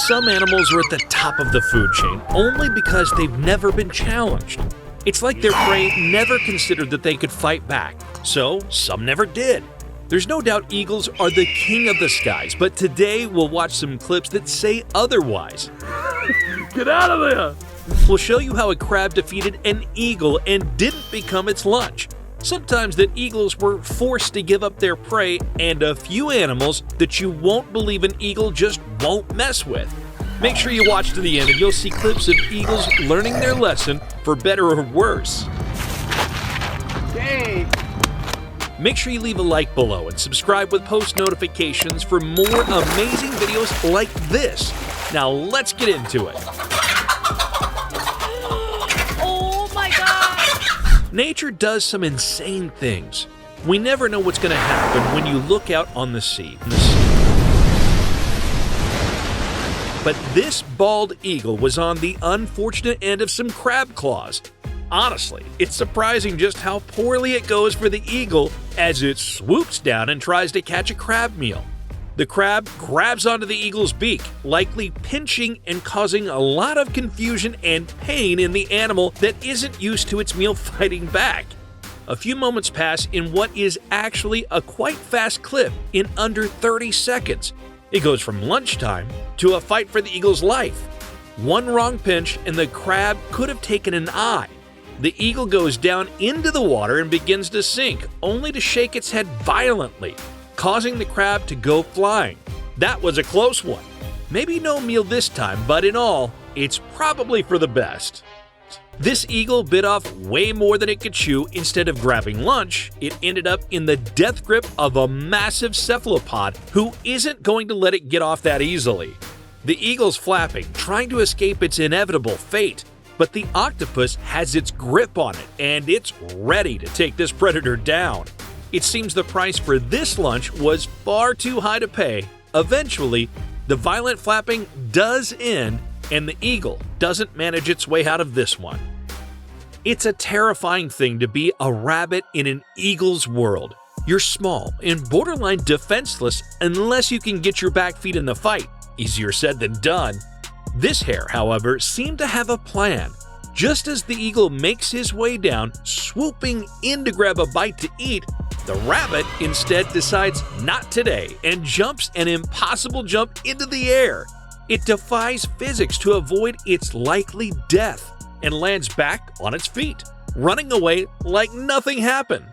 Some animals are at the top of the food chain only because they've never been challenged. It's like their prey never considered that they could fight back, so some never did. There's no doubt eagles are the king of the skies, but today we'll watch some clips that say otherwise. Get out of there! We'll show you how a crab defeated an eagle and didn't become its lunch. Sometimes that eagles were forced to give up their prey, and a few animals that you won't believe an eagle just won't mess with. Make sure you watch to the end and you'll see clips of eagles learning their lesson for better or worse. Hey. Make sure you leave a like below and subscribe with post notifications for more amazing videos like this. Now let's get into it. Oh my God! Nature does some insane things. We never know what's going to happen when you look out on the sea. But this bald eagle was on the unfortunate end of some crab claws. Honestly, it's surprising just how poorly it goes for the eagle as it swoops down and tries to catch a crab meal. The crab grabs onto the eagle's beak, likely pinching and causing a lot of confusion and pain in the animal that isn't used to its meal fighting back. A few moments pass in what is actually a quite fast clip in under 30 seconds. It goes from lunchtime to a fight for the eagle's life. One wrong pinch and the crab could have taken an eye. The eagle goes down into the water and begins to sink, only to shake its head violently, causing the crab to go flying. That was a close one. Maybe no meal this time, but in all, it's probably for the best. This eagle bit off way more than it could chew. Instead of grabbing lunch, it ended up in the death grip of a massive cephalopod who isn't going to let it get off that easily. The eagle's flapping, trying to escape its inevitable fate, but the octopus has its grip on it and it's ready to take this predator down. It seems the price for this lunch was far too high to pay. Eventually, the violent flapping does end and the eagle doesn't manage its way out of this one. It's a terrifying thing to be a rabbit in an eagle's world. You're small and borderline defenseless unless you can get your back feet in the fight. Easier said than done. This hare, however, seemed to have a plan. Just as the eagle makes his way down, swooping in to grab a bite to eat, the rabbit instead decides not today and jumps an impossible jump into the air. It defies physics to avoid its likely death and lands back on its feet, running away like nothing happened.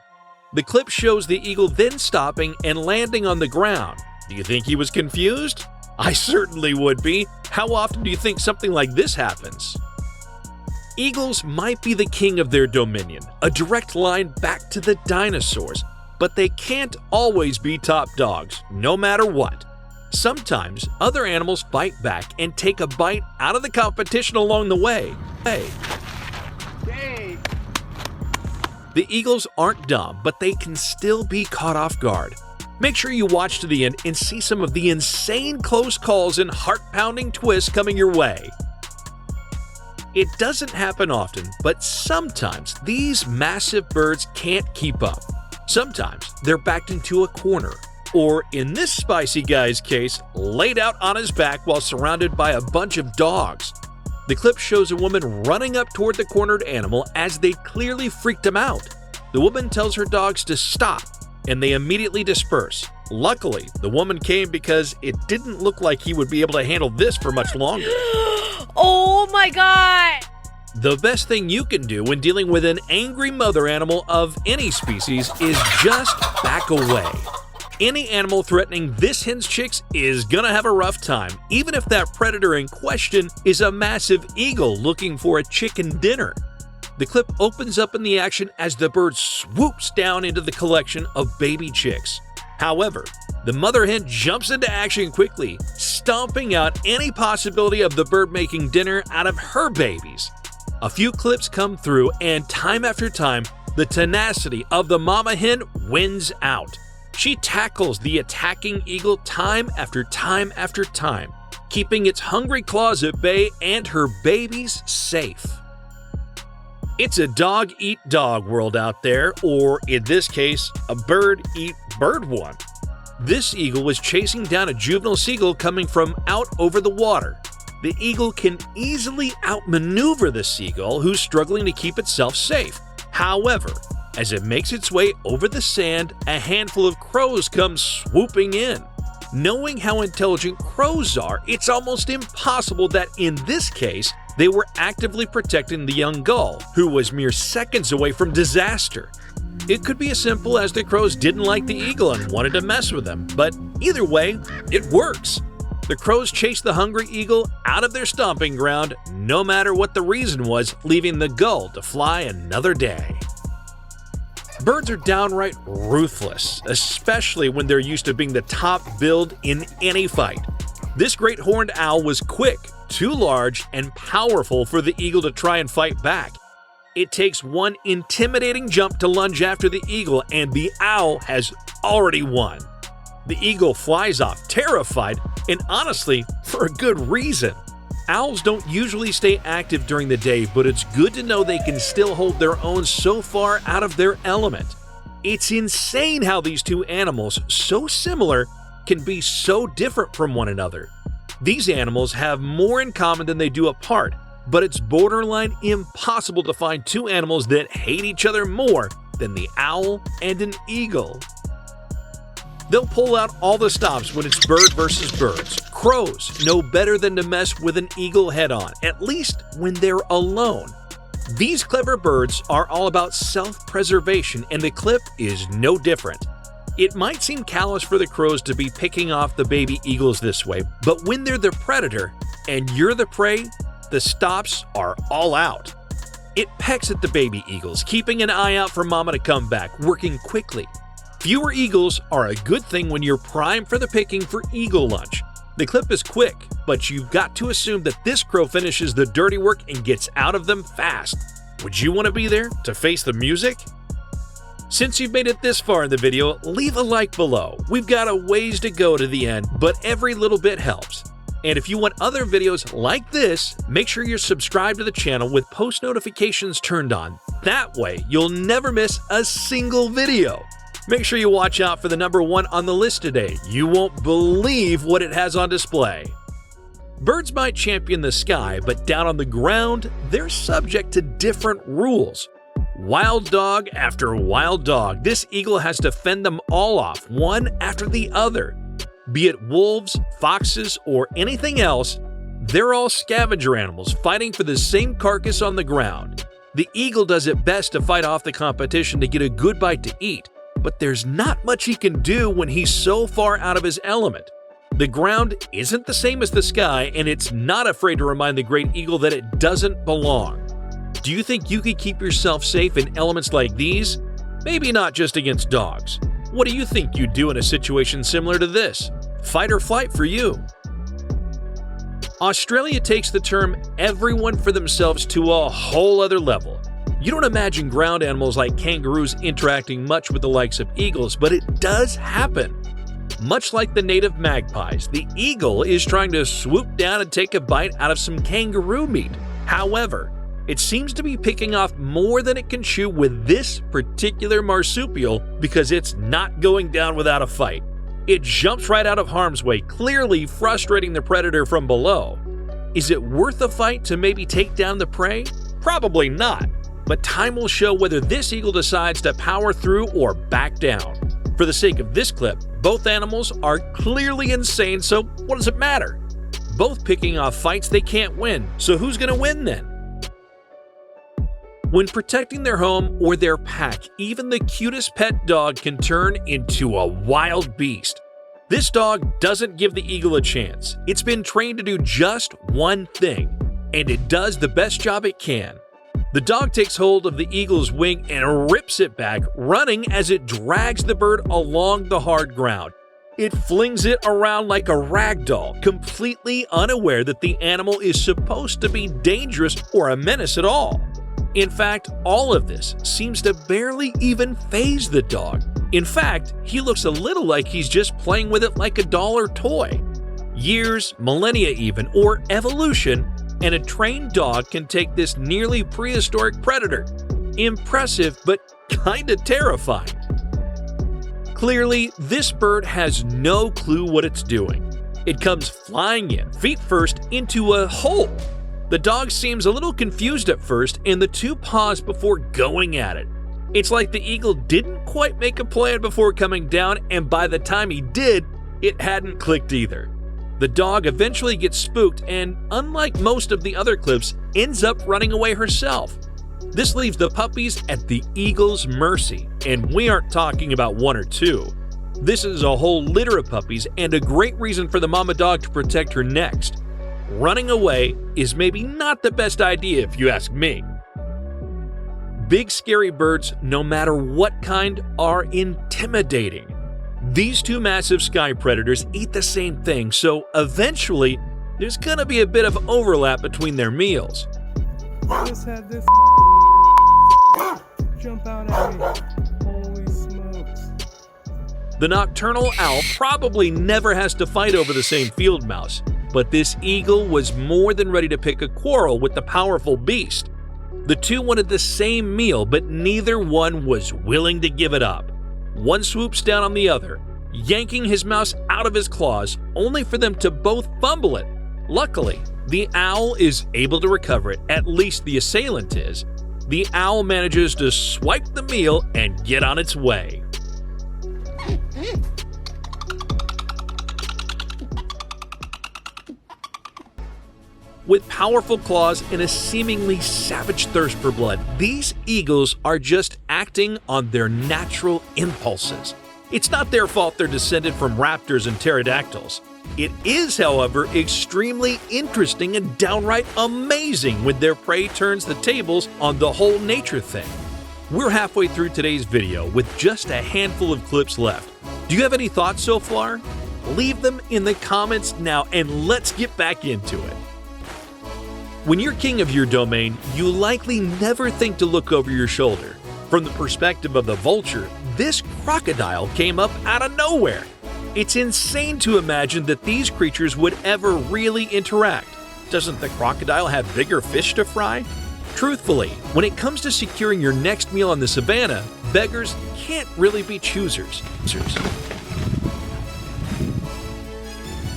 The clip shows the eagle then stopping and landing on the ground. Do you think he was confused? I certainly would be. How often do you think something like this happens? Eagles might be the king of their dominion, a direct line back to the dinosaurs, but they can't always be top dogs, no matter what. Sometimes other animals fight back and take a bite out of the competition along the way. Hey. The eagles aren't dumb, but they can still be caught off guard. Make sure you watch to the end and see some of the insane close calls and heart-pounding twists coming your way. It doesn't happen often, but sometimes these massive birds can't keep up. Sometimes they're backed into a corner, or in this spicy guy's case, laid out on his back while surrounded by a bunch of dogs. The clip shows a woman running up toward the cornered animal as they clearly freaked him out. The woman tells her dogs to stop, and they immediately disperse. Luckily, the woman came because it didn't look like he would be able to handle this for much longer. Oh my God! The best thing you can do when dealing with an angry mother animal of any species is just back away. Any animal threatening this hen's chicks is gonna have a rough time, even if that predator in question is a massive eagle looking for a chicken dinner. The clip opens up in the action as the bird swoops down into the collection of baby chicks. However, the mother hen jumps into action quickly, stomping out any possibility of the bird making dinner out of her babies. A few clips come through, and time after time, the tenacity of the mama hen wins out. She tackles the attacking eagle time after time after time, keeping its hungry claws at bay and her babies safe. It's a dog-eat-dog world out there, or in this case, a bird-eat-bird one. This eagle was chasing down a juvenile seagull coming from out over the water. The eagle can easily outmaneuver the seagull, who's struggling to keep itself safe. However, as it makes its way over the sand, a handful of crows come swooping in. Knowing how intelligent crows are, it's almost impossible that in this case, they were actively protecting the young gull, who was mere seconds away from disaster. It could be as simple as the crows didn't like the eagle and wanted to mess with him, but either way, it works. The crows chased the hungry eagle out of their stomping ground, no matter what the reason was, leaving the gull to fly another day. Birds are downright ruthless, especially when they're used to being the top billed in any fight. This great horned owl was quick, too large, and powerful for the eagle to try and fight back. It takes one intimidating jump to lunge after the eagle, and the owl has already won. The eagle flies off, terrified, and honestly, for a good reason. Owls don't usually stay active during the day, but it's good to know they can still hold their own so far out of their element. It's insane how these two animals, so similar, can be so different from one another. These animals have more in common than they do apart, but it's borderline impossible to find two animals that hate each other more than the owl and an eagle. They'll pull out all the stops when it's bird versus birds. Crows know better than to mess with an eagle head-on, at least when they're alone. These clever birds are all about self-preservation, and the clip is no different. It might seem callous for the crows to be picking off the baby eagles this way, but when they're the predator and you're the prey, the stops are all out. It pecks at the baby eagles, keeping an eye out for mama to come back, working quickly. Fewer eagles are a good thing when you're primed for the picking for eagle lunch. The clip is quick, but you've got to assume that this crow finishes the dirty work and gets out of them fast. Would you want to be there to face the music? Since you've made it this far in the video, leave a like below. We've got a ways to go to the end, but every little bit helps. And if you want other videos like this, make sure you're subscribed to the channel with post notifications turned on. That way, you'll never miss a single video. Make sure you watch out for the number 1 on the list today. You won't believe what it has on display. Birds might champion the sky, but down on the ground, they're subject to different rules. Wild dog after wild dog, this eagle has to fend them all off, one after the other. Be it wolves, foxes, or anything else, they're all scavenger animals fighting for the same carcass on the ground. The eagle does it best to fight off the competition to get a good bite to eat, but there's not much he can do when he's so far out of his element. The ground isn't the same as the sky, and it's not afraid to remind the great eagle that it doesn't belong. Do you think you could keep yourself safe in elements like these? Maybe not just against dogs. What do you think you'd do in a situation similar to this? Fight or flight for you. Australia takes the term everyone for themselves to a whole other level. You don't imagine ground animals like kangaroos interacting much with the likes of eagles, but it does happen. Much like the native magpies, the eagle is trying to swoop down and take a bite out of some kangaroo meat. However, it seems to be picking off more than it can chew with this particular marsupial because it's not going down without a fight. It jumps right out of harm's way, clearly frustrating the predator from below. Is it worth a fight to maybe take down the prey? Probably not. But time will show whether this eagle decides to power through or back down. For the sake of this clip, both animals are clearly insane, so what does it matter? Both picking off fights they can't win, so who's gonna win then? When protecting their home or their pack, even the cutest pet dog can turn into a wild beast. This dog doesn't give the eagle a chance. It's been trained to do just one thing, and it does the best job it can. The dog takes hold of the eagle's wing and rips it back, running as it drags the bird along the hard ground. It flings it around like a rag doll, completely unaware that the animal is supposed to be dangerous or a menace at all. In fact, all of this seems to barely even faze the dog. In fact, he looks a little like he's just playing with it like a doll or toy. Years, millennia even, or evolution, and a trained dog can take this nearly prehistoric predator. Impressive, but kinda terrifying. Clearly, this bird has no clue what it's doing. It comes flying in, feet first, into a hole. The dog seems a little confused at first, and the two pause before going at it. It's like the eagle didn't quite make a plan before coming down, and by the time he did, it hadn't clicked either. The dog eventually gets spooked and, unlike most of the other clips, ends up running away herself. This leaves the puppies at the eagle's mercy, and we aren't talking about one or two. This is a whole litter of puppies and a great reason for the mama dog to protect her next. Running away is maybe not the best idea if you ask me. Big scary birds, no matter what kind, are intimidating. These two massive sky predators eat the same thing, so eventually there's gonna be a bit of overlap between their meals. Just had this jump out at me. Holy smokes. The nocturnal owl probably never has to fight over the same field mouse, but this eagle was more than ready to pick a quarrel with the powerful beast. The two wanted the same meal, but neither one was willing to give it up. One swoops down on the other, yanking his mouse out of his claws, only for them to both fumble it. Luckily, the owl is able to recover it, at least the assailant is. The owl manages to swipe the meal and get on its way. With powerful claws and a seemingly savage thirst for blood, these eagles are just acting on their natural impulses. It's not their fault they're descended from raptors and pterodactyls. It is, however, extremely interesting and downright amazing when their prey turns the tables on the whole nature thing. We're halfway through today's video with just a handful of clips left. Do you have any thoughts so far? Leave them in the comments now and let's get back into it. When you're king of your domain, you likely never think to look over your shoulder. From the perspective of the vulture, this crocodile came up out of nowhere. It's insane to imagine that these creatures would ever really interact. Doesn't the crocodile have bigger fish to fry? Truthfully, when it comes to securing your next meal on the savannah, beggars can't really be choosers.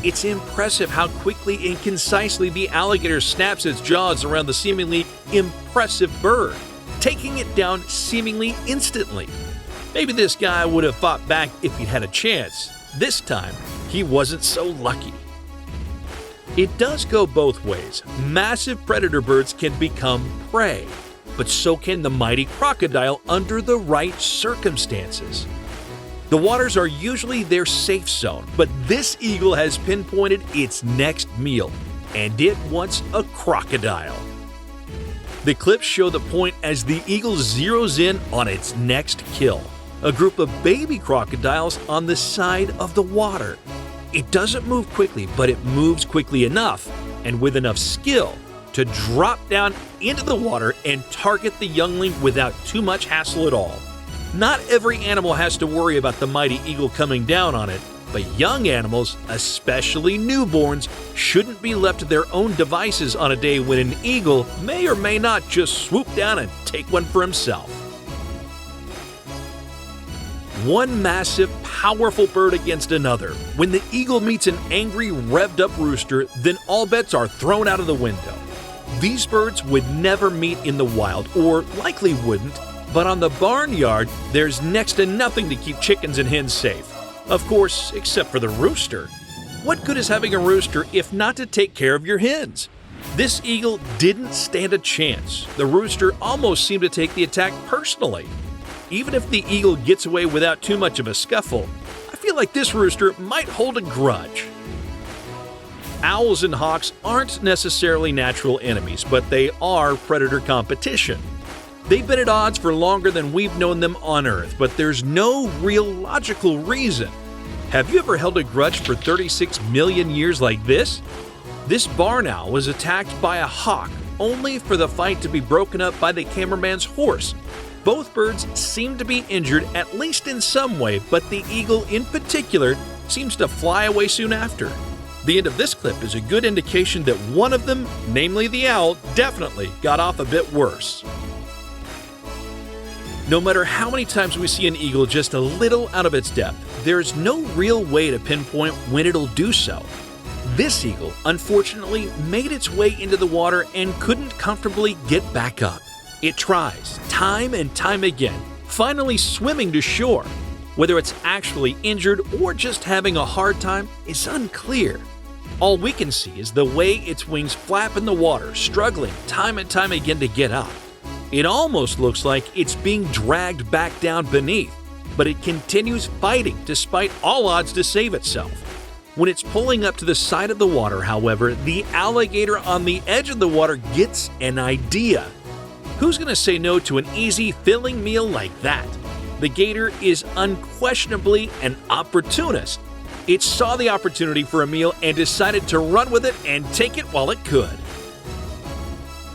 It's impressive how quickly and concisely the alligator snaps its jaws around the seemingly impressive bird, taking it down seemingly instantly. Maybe this guy would have fought back if he'd had a chance. This time, he wasn't so lucky. It does go both ways. Massive predator birds can become prey, but so can the mighty crocodile under the right circumstances. The waters are usually their safe zone, but this eagle has pinpointed its next meal, and it wants a crocodile. The clips show the point as the eagle zeroes in on its next kill, a group of baby crocodiles on the side of the water. It doesn't move quickly, but it moves quickly enough and with enough skill to drop down into the water and target the youngling without too much hassle at all. Not every animal has to worry about the mighty eagle coming down on it, but young animals, especially newborns, shouldn't be left to their own devices on a day when an eagle may or may not just swoop down and take one for himself. One massive, powerful bird against another. When the eagle meets an angry, revved-up rooster, then all bets are thrown out of the window. These birds would never meet in the wild, or likely wouldn't, but on the barnyard, there's next to nothing to keep chickens and hens safe. Of course, except for the rooster. What good is having a rooster if not to take care of your hens? This eagle didn't stand a chance. The rooster almost seemed to take the attack personally. Even if the eagle gets away without too much of a scuffle, I feel like this rooster might hold a grudge. Owls and hawks aren't necessarily natural enemies, but they are predator competition. They've been at odds for longer than we've known them on Earth, but there's no real logical reason. Have you ever held a grudge for 36 million years like this? This barn owl was attacked by a hawk, only for the fight to be broken up by the cameraman's horse. Both birds seem to be injured, at least in some way, but the eagle in particular seems to fly away soon after. The end of this clip is a good indication that one of them, namely the owl, definitely got off a bit worse. No matter how many times we see an eagle just a little out of its depth, there's no real way to pinpoint when it'll do so. This eagle, unfortunately, made its way into the water and couldn't comfortably get back up. It tries, time and time again, finally swimming to shore. Whether it's actually injured or just having a hard time is unclear. All we can see is the way its wings flap in the water, struggling time and time again to get up. It almost looks like it's being dragged back down beneath, but it continues fighting despite all odds to save itself. When it's pulling up to the side of the water, however, the alligator on the edge of the water gets an idea. Who's going to say no to an easy, filling meal like that? The gator is unquestionably an opportunist. It saw the opportunity for a meal and decided to run with it and take it while it could.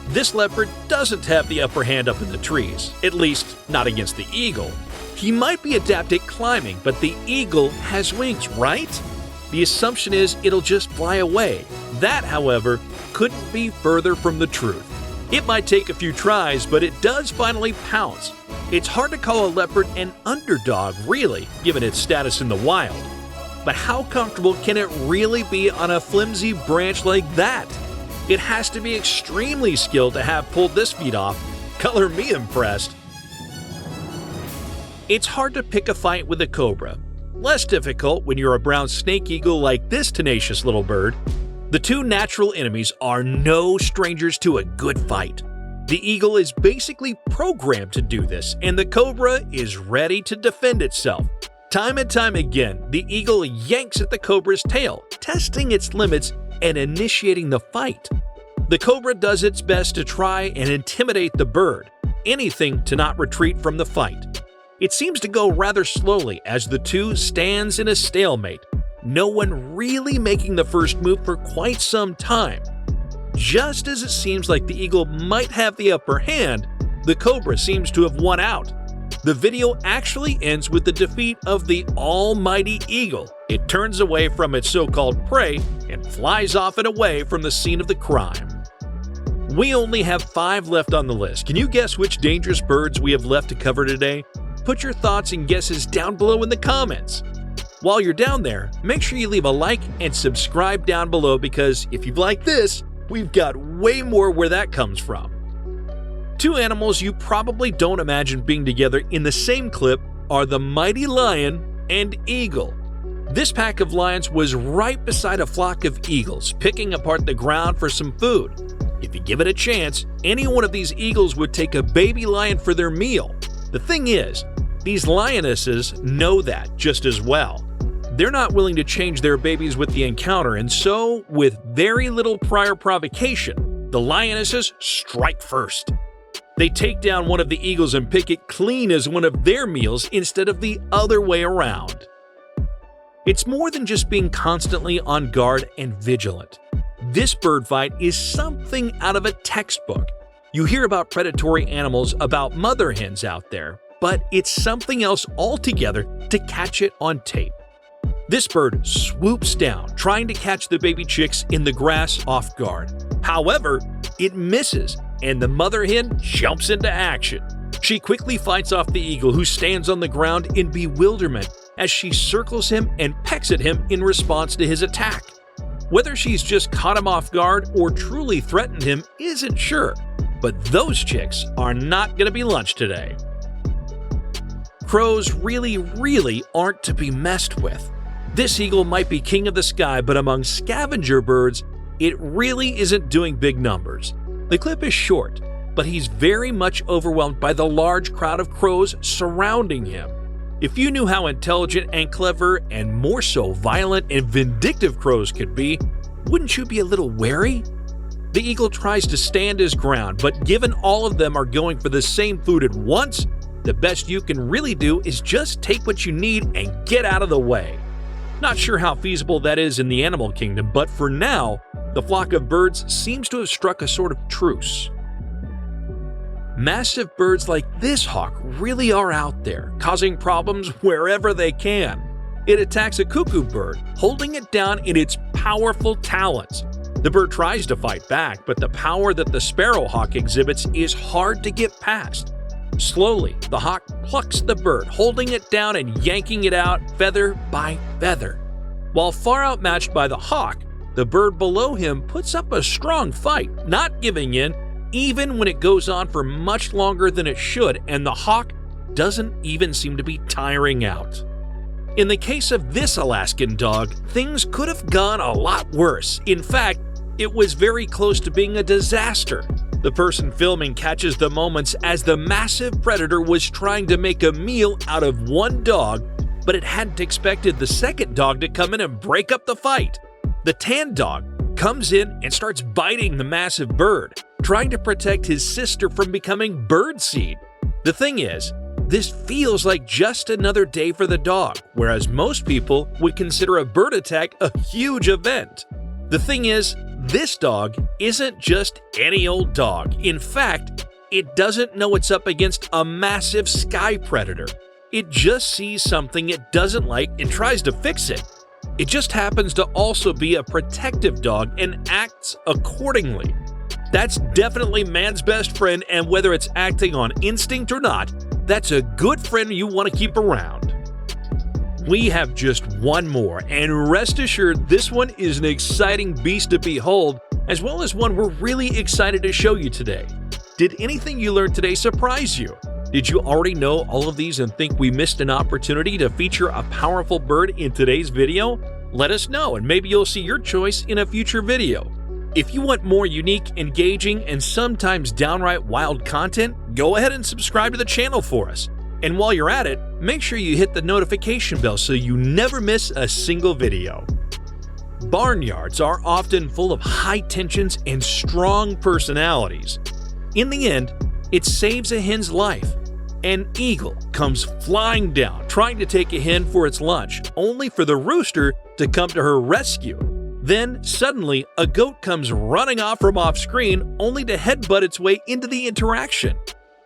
This leopard doesn't have the upper hand up in the trees, at least not against the eagle. He might be adept at climbing, but the eagle has wings, right? The assumption is it'll just fly away. That, however, couldn't be further from the truth. It might take a few tries, but it does finally pounce. It's hard to call a leopard an underdog, really, given its status in the wild. But how comfortable can it really be on a flimsy branch like that? It has to be extremely skilled to have pulled this feat off. Color me impressed. It's hard to pick a fight with a cobra. Less difficult when you're a brown snake eagle like this tenacious little bird. The two natural enemies are no strangers to a good fight. The eagle is basically programmed to do this, and the cobra is ready to defend itself. Time and time again, the eagle yanks at the cobra's tail, testing its limits and initiating the fight. The cobra does its best to try and intimidate the bird, anything to not retreat from the fight. It seems to go rather slowly as the two stands in a stalemate, no one really making the first move for quite some time. Just as it seems like the eagle might have the upper hand, the cobra seems to have won out. The video actually ends with the defeat of the almighty eagle. It turns away from its so-called prey and flies off and away from the scene of the crime. We only have 5 left on the list. Can you guess which dangerous birds we have left to cover today? Put your thoughts and guesses down below in the comments. While you're down there, make sure you leave a like and subscribe down below, because if you've liked this, we've got way more where that comes from. 2 animals you probably don't imagine being together in the same clip are the mighty lion and eagle. This pack of lions was right beside a flock of eagles, picking apart the ground for some food. If you give it a chance, any one of these eagles would take a baby lion for their meal. The thing is, these lionesses know that just as well. They're not willing to change their babies with the encounter, and so, with very little prior provocation, the lionesses strike first. They take down one of the eagles and pick it clean as one of their meals instead of the other way around. It's more than just being constantly on guard and vigilant. This bird fight is something out of a textbook. You hear about predatory animals, about mother hens out there, but it's something else altogether to catch it on tape. This bird swoops down, trying to catch the baby chicks in the grass off guard. However, it misses, and the mother hen jumps into action. She quickly fights off the eagle, who stands on the ground in bewilderment as she circles him and pecks at him in response to his attack. Whether she's just caught him off guard or truly threatened him isn't sure, but those chicks are not going to be lunch today. Crows really aren't to be messed with. This eagle might be king of the sky, but among scavenger birds, it really isn't doing big numbers. The clip is short, but he's very much overwhelmed by the large crowd of crows surrounding him. If you knew how intelligent and clever and more so violent and vindictive crows could be, wouldn't you be a little wary? The eagle tries to stand his ground, but given all of them are going for the same food at once, the best you can really do is just take what you need and get out of the way. Not sure how feasible that is in the animal kingdom, but for now, the flock of birds seems to have struck a sort of truce. Massive birds like this hawk really are out there, causing problems wherever they can. It attacks a cuckoo bird, holding it down in its powerful talons. The bird tries to fight back, but the power that the sparrowhawk exhibits is hard to get past. Slowly, the hawk plucks the bird, holding it down and yanking it out feather by feather. While far outmatched by the hawk, the bird below him puts up a strong fight, not giving in even when it goes on for much longer than it should, and the hawk doesn't even seem to be tiring out. In the case of this Alaskan dog, things could have gone a lot worse. In fact, it was very close to being a disaster. The person filming catches the moments as the massive predator was trying to make a meal out of one dog, but it hadn't expected the second dog to come in and break up the fight. The tan dog comes in and starts biting the massive bird, trying to protect his sister from becoming birdseed. The thing is, this feels like just another day for the dog, whereas most people would consider a bird attack a huge event. The thing is, this dog isn't just any old dog. In fact, it doesn't know it's up against a massive sky predator. It just sees something it doesn't like and tries to fix it. It just happens to also be a protective dog and acts accordingly. That's definitely man's best friend, and whether it's acting on instinct or not, that's a good friend you want to keep around. We have just one more, and rest assured this one is an exciting beast to behold, as well as one we're really excited to show you today. Did anything you learned today surprise you? Did you already know all of these and think we missed an opportunity to feature a powerful bird in today's video? Let us know, and maybe you'll see your choice in a future video. If you want more unique, engaging, and sometimes downright wild content, go ahead and subscribe to the channel for us. And while you're at it, make sure you hit the notification bell so you never miss a single video. Barnyards are often full of high tensions and strong personalities. In the end, it saves a hen's life. An eagle comes flying down, trying to take a hen for its lunch, only for the rooster to come to her rescue. Then, suddenly, a goat comes running off from off-screen, only to headbutt its way into the interaction.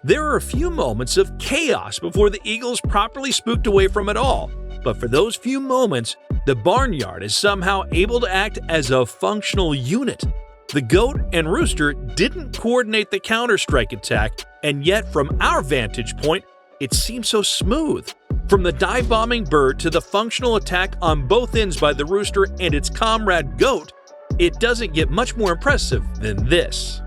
There are a few moments of chaos before the eagle's properly spooked away from it all, but for those few moments, the barnyard is somehow able to act as a functional unit. The goat and rooster didn't coordinate the counter-strike attack, and yet from our vantage point, it seems so smooth. From the dive-bombing bird to the functional attack on both ends by the rooster and its comrade goat, it doesn't get much more impressive than this.